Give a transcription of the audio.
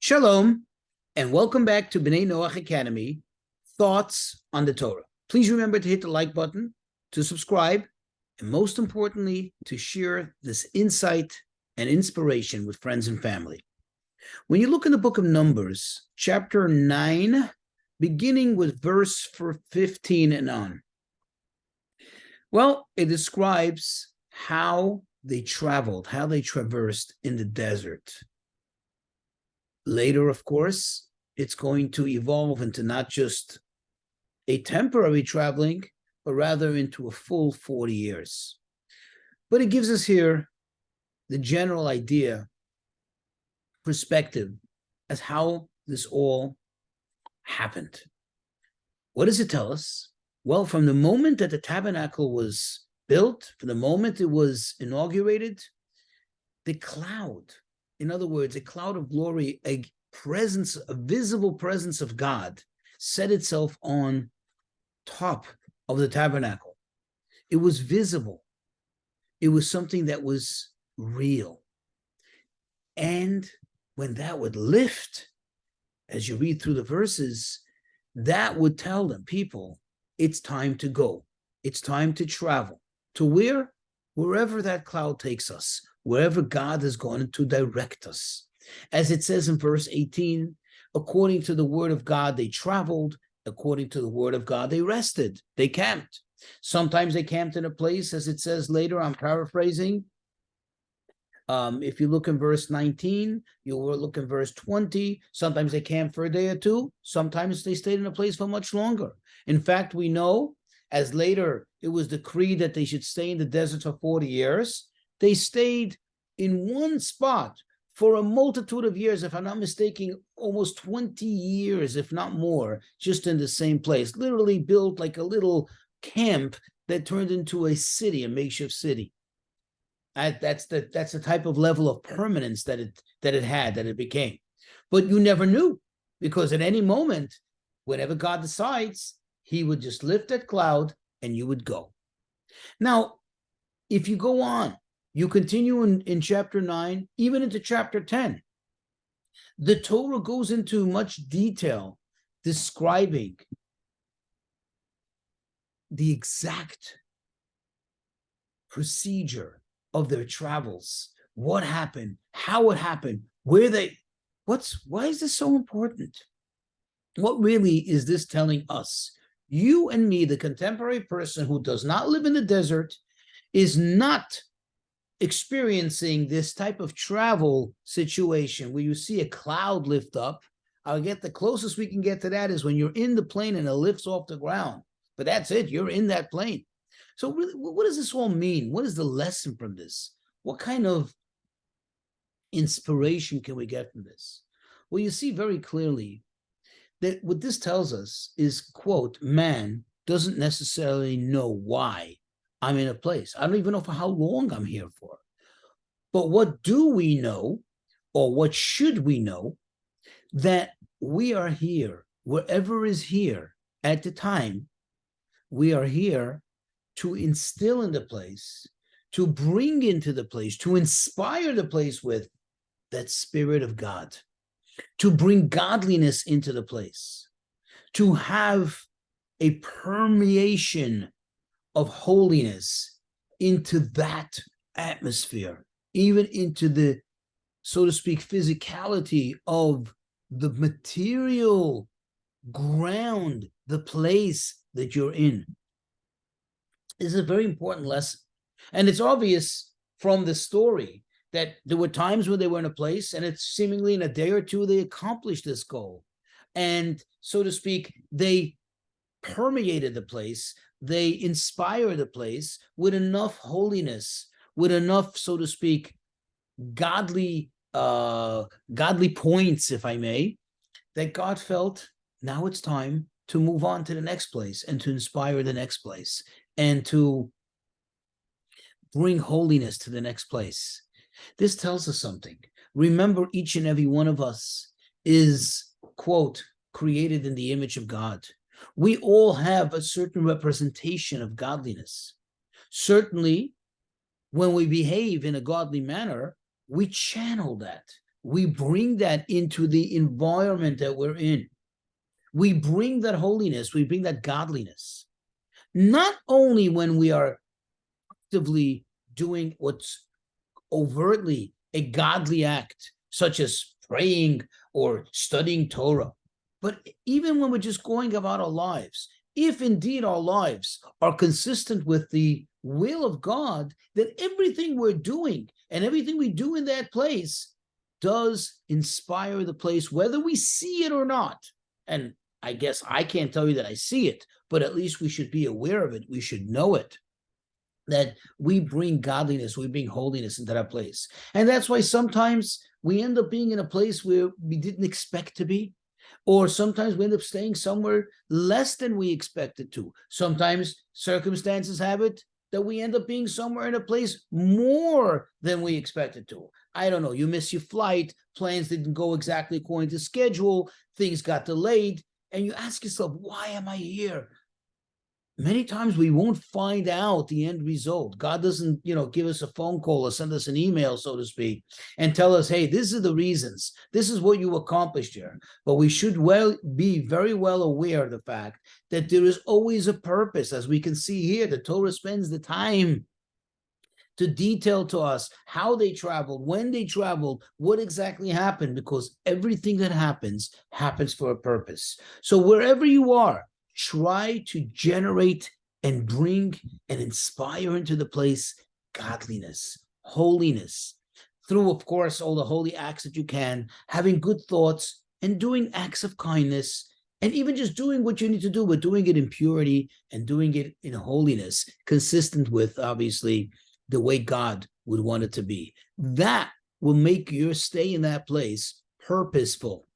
Shalom, and welcome back to B'nai Noach Academy, Thoughts on the Torah. Please remember to hit the like button, to subscribe, and most importantly, to share this insight and inspiration with friends and family. When you look in the book of Numbers, chapter 9, beginning with verse 15 and on, well, it describes how they traveled, how they traversed in the desert. Later, of course, it's going to evolve into not just a temporary traveling, but rather into a full 40 years. But it gives us here the general idea, perspective, as how this all happened. What does it tell us? Well, from the moment that the tabernacle was built, from the moment it was inaugurated, the cloud, in other words, a cloud of glory, a presence, a visible presence of God, set itself on top of the tabernacle. It was visible. It was something that was real. And when that would lift, as you read through the verses, that would tell them, people, it's time to go. It's time to travel. To where? Wherever that cloud takes us, wherever God is going to direct us. As it says in verse 18, according to the word of God, they traveled. According to the word of God, they rested. They camped. Sometimes they camped in a place, as it says later, I'm paraphrasing. If you look in verse 19, you will look in verse 20. Sometimes they camped for a day or two. Sometimes they stayed in a place for much longer. In fact, we know, as later it was decreed that they should stay in the desert for 40 years, they stayed in one spot for a multitude of years, if I'm not mistaken, almost 20 years, if not more, just in the same place, literally built like a little camp that turned into a city, a makeshift city. That's the type of level of permanence that it became. But you never knew, because at any moment, whenever God decides, he would just lift that cloud and you would go. Now, if you go on, you continue in chapter 9, even into chapter 10, the Torah goes into much detail describing the exact procedure of their travels, what happened, how it happened, why is this so important? What really is this telling us? You and me, the contemporary person who does not live in the desert, is not experiencing this type of travel situation where you see a cloud lift up. I'll get the closest we can get to that is when you're in the plane and it lifts off the ground. But that's it, you're in that plane. So really, what does this all mean? What is the lesson from this? What kind of inspiration can we get from this? Well, you see very clearly that what this tells us is, quote, man doesn't necessarily know why I'm in a place. I don't even know for how long I'm here for. But what do we know, or what should we know, that we are here, wherever is here at the time, we are here to instill in the place, to bring into the place, to inspire the place with that Spirit of God, to bring godliness into the place, to have a permeation of holiness into that atmosphere, even into the, so to speak, physicality of the material ground, the place that you're in. This is a very important lesson. And it's obvious from the story that there were times when they were in a place and it's seemingly in a day or two they accomplished this goal. And so to speak, they permeated the place, they inspired the place with enough holiness, with enough, so to speak, godly points, if I may, that God felt now it's time to move on to the next place and to inspire the next place and to bring holiness to the next place. This tells us something. Remember, each and every one of us is, quote, created in the image of God. We all have a certain representation of godliness. Certainly, when we behave in a godly manner, we channel that. we bring that into the environment that we're in. We bring that holiness, we bring that godliness. Not only when we are actively doing what's overtly a godly act, such as praying or studying Torah, but even when we're just going about our lives, if indeed our lives are consistent with the will of God, then everything we're doing and everything we do in that place does inspire the place, whether we see it or not. And I guess I can't tell you that I see it, but at least we should be aware of it. We should know it, that we bring godliness, we bring holiness into that place. And that's why sometimes we end up being in a place where we didn't expect to be, or sometimes we end up staying somewhere less than we expected to. Sometimes circumstances have it that we end up being somewhere in a place more than we expected to. I don't know, you miss your flight, plans didn't go exactly according to schedule, things got delayed, and you ask yourself, why am I here? Many times we won't find out the end result. God doesn't, give us a phone call or send us an email, so to speak, and tell us, hey, this is the reasons. This is what you accomplished here. But we should be very well aware of the fact that there is always a purpose. As we can see here, the Torah spends the time to detail to us how they traveled, when they traveled, what exactly happened, because everything that happens for a purpose. So wherever you are, try to generate and bring and inspire into the place godliness, holiness, through, of course, all the holy acts that you can, having good thoughts and doing acts of kindness, and even just doing what you need to do, but doing it in purity and doing it in holiness, consistent with, obviously, the way God would want it to be. That will make your stay in that place purposeful.